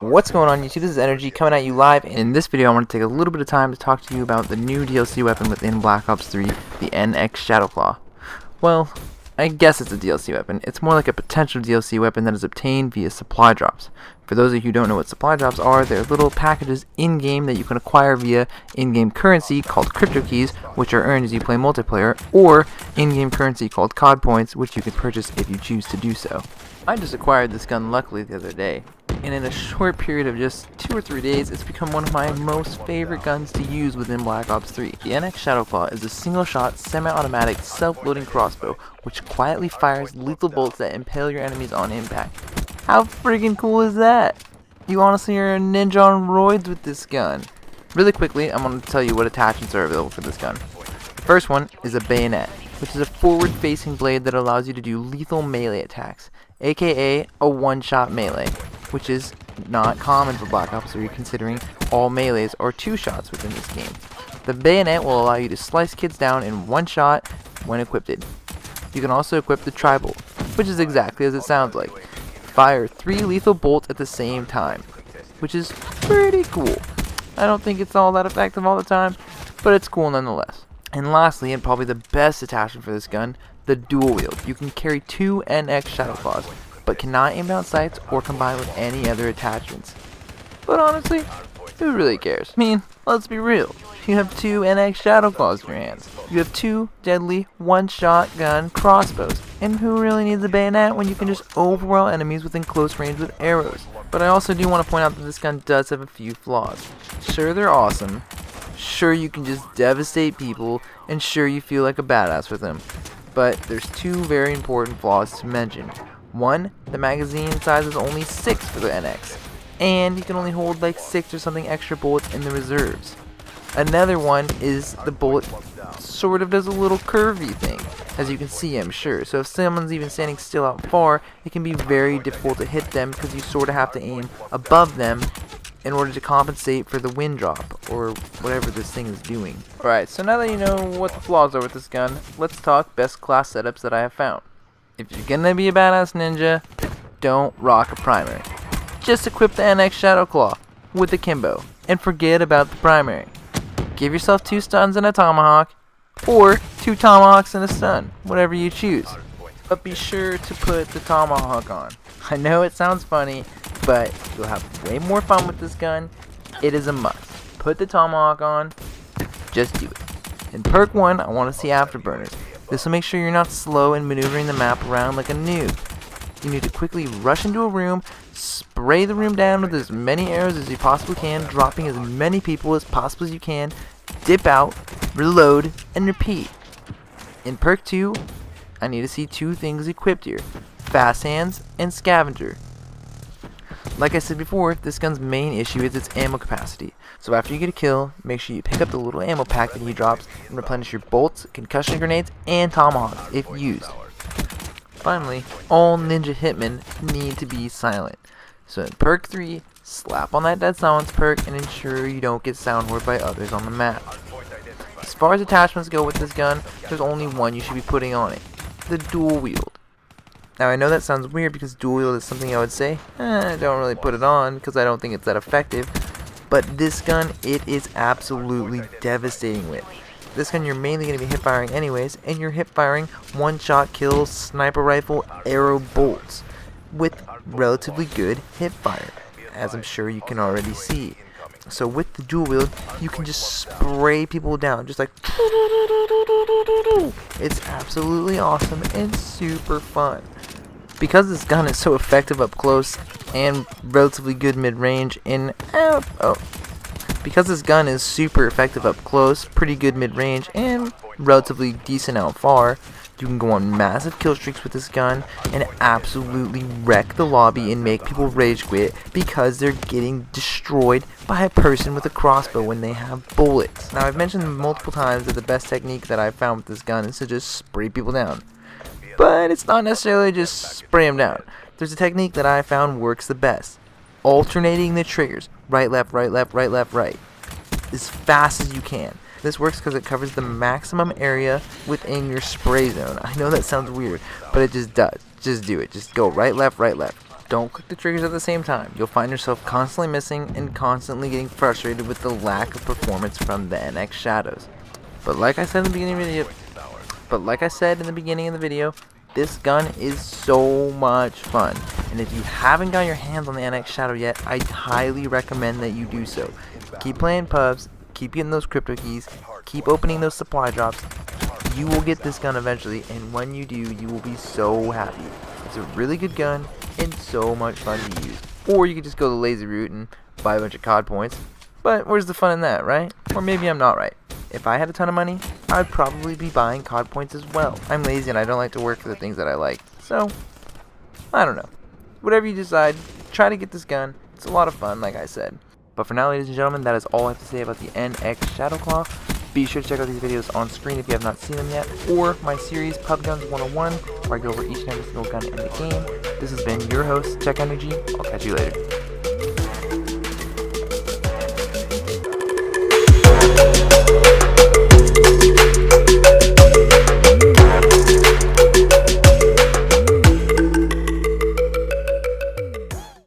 What's going on YouTube? This is Energy coming at you live. In this video I want to take a little bit of time to talk to you about the new DLC weapon within Black Ops 3, the NX Shadowclaw. Well, I guess it's a DLC weapon. It's more like a potential DLC weapon that is obtained via supply drops. For those of you who don't know what supply drops are, they're little packages in-game that you can acquire via in-game currency called crypto keys, which are earned as you play multiplayer, or in-game currency called COD points, which you can purchase if you choose to do so. I just acquired this gun luckily the other day, and in a short period of just 2 or 3 days, it's become one of my most favorite guns to use within Black Ops 3. The NX Shadowclaw is a single-shot, semi-automatic, self-loading crossbow, which quietly fires lethal bolts that impale your enemies on impact. How freaking cool is that? You honestly are a ninja on roids with this gun. Really quickly, I'm going to tell you what attachments are available for this gun. The first one is a bayonet, which is a forward-facing blade that allows you to do lethal melee attacks, aka a one-shot melee, which is not common for Black Ops 3 considering all melees are 2 shots within this game. The bayonet will allow you to slice kids down in 1 shot when equipped. You can also equip the tri-bolt, which is exactly as it sounds like. Fire 3 lethal bolts at the same time, which is pretty cool. I don't think it's all that effective all the time, but it's cool nonetheless. And lastly, and probably the best attachment for this gun, the dual wield. You can carry 2 NX Shadowclaws, but cannot aim down sights or combine with any other attachments. But honestly, who really cares? I mean, let's be real. You have 2 NX Shadowclaws in your hands. You have 2 deadly one-shot gun crossbows. And who really needs a bayonet when you can just overwhelm enemies within close range with arrows? But I also do want to point out that this gun does have a few flaws. Sure, they're awesome. Sure, you can just devastate people. And sure, you feel like a badass with them. But there's 2 very important flaws to mention. One, the magazine size is only 6 for the NX, and you can only hold like 6 or something extra bullets in the reserves. Another one is the bullet sort of does a little curvy thing, as you can see I'm sure, so if someone's even standing still out far, it can be very difficult to hit them because you sort of have to aim above them in order to compensate for the wind drop, or whatever this thing is doing. Alright, so now that you know what the flaws are with this gun, let's talk best class setups that I have found. If you're gonna be a badass ninja, don't rock a primary. Just equip the NX Shadowclaw with the Kimbo, and forget about the primary. Give yourself 2 stuns and a tomahawk, or 2 tomahawks and a stun, whatever you choose. But be sure to put the tomahawk on. I know it sounds funny, but you'll have way more fun with this gun. It is a must. Put the tomahawk on, just do it. In perk 1, I want to see afterburners. This will make sure you're not slow in maneuvering the map around like a noob. You need to quickly rush into a room, spray the room down with as many arrows as you possibly can, dropping as many people as possible as you can, dip out, reload, and repeat. In perk 2, I need to see 2 things equipped here, fast hands and scavenger. Like I said before, this gun's main issue is its ammo capacity. So after you get a kill, make sure you pick up the little ammo pack that he drops and replenish your bolts, concussion grenades, and tomahawks if used. Finally, all ninja hitmen need to be silent. So in perk 3, slap on that dead silence perk and ensure you don't get sound hoard by others on the map. As far as attachments go with this gun, there's only one you should be putting on it, the dual wield. Now I know that sounds weird because dual wield is something I would say, I don't really put it on because I don't think it's that effective. But this gun, it is absolutely devastating with. This gun you're mainly going to be hip firing anyways, and you're hip firing one-shot kills, sniper rifle, arrow bolts with relatively good hip fire, as I'm sure you can already see. So with the dual wield, you can just spray people down, just like it's absolutely awesome and super fun. Because this gun is so effective up close and relatively good mid-range because this gun is super effective up close, pretty good mid-range, and relatively decent out far, you can go on massive kill streaks with this gun and absolutely wreck the lobby and make people rage quit because they're getting destroyed by a person with a crossbow when they have bullets. Now I've mentioned multiple times that the best technique that I've found with this gun is to just spray people down. But it's not necessarily just spray them down. There's a technique that I found works the best. Alternating the triggers. Right, left, right, left, right, left, right. As fast as you can. This works because it covers the maximum area within your spray zone. I know that sounds weird, but it just does. Just do it. Just go right, left, right, left. don't click the triggers at the same time. You'll find yourself constantly missing and constantly getting frustrated with the lack of performance from the NX Shadows. But like I said in the beginning of the video, this gun is so much fun. And if you haven't got your hands on the NX Shadow yet, I highly recommend that you do so. Keep playing pubs, keep getting those crypto keys, keep opening those supply drops. You will get this gun eventually, and when you do, you will be so happy. It's a really good gun and so much fun to use. Or you could just go the lazy route and buy a bunch of COD points. But where's the fun in that, right? Or maybe I'm not right. If I had a ton of money, I'd probably be buying COD points as well. I'm lazy and I don't like to work for the things that I like. So, I don't know. Whatever you decide, try to get this gun. It's a lot of fun, like I said. But for now, ladies and gentlemen, that is all I have to say about the NX Shadowclaw. Be sure to check out these videos on screen if you have not seen them yet, or my series Pub Guns 101, where I go over each and every single gun in the game. This has been your host, Check Energy. I'll catch you later.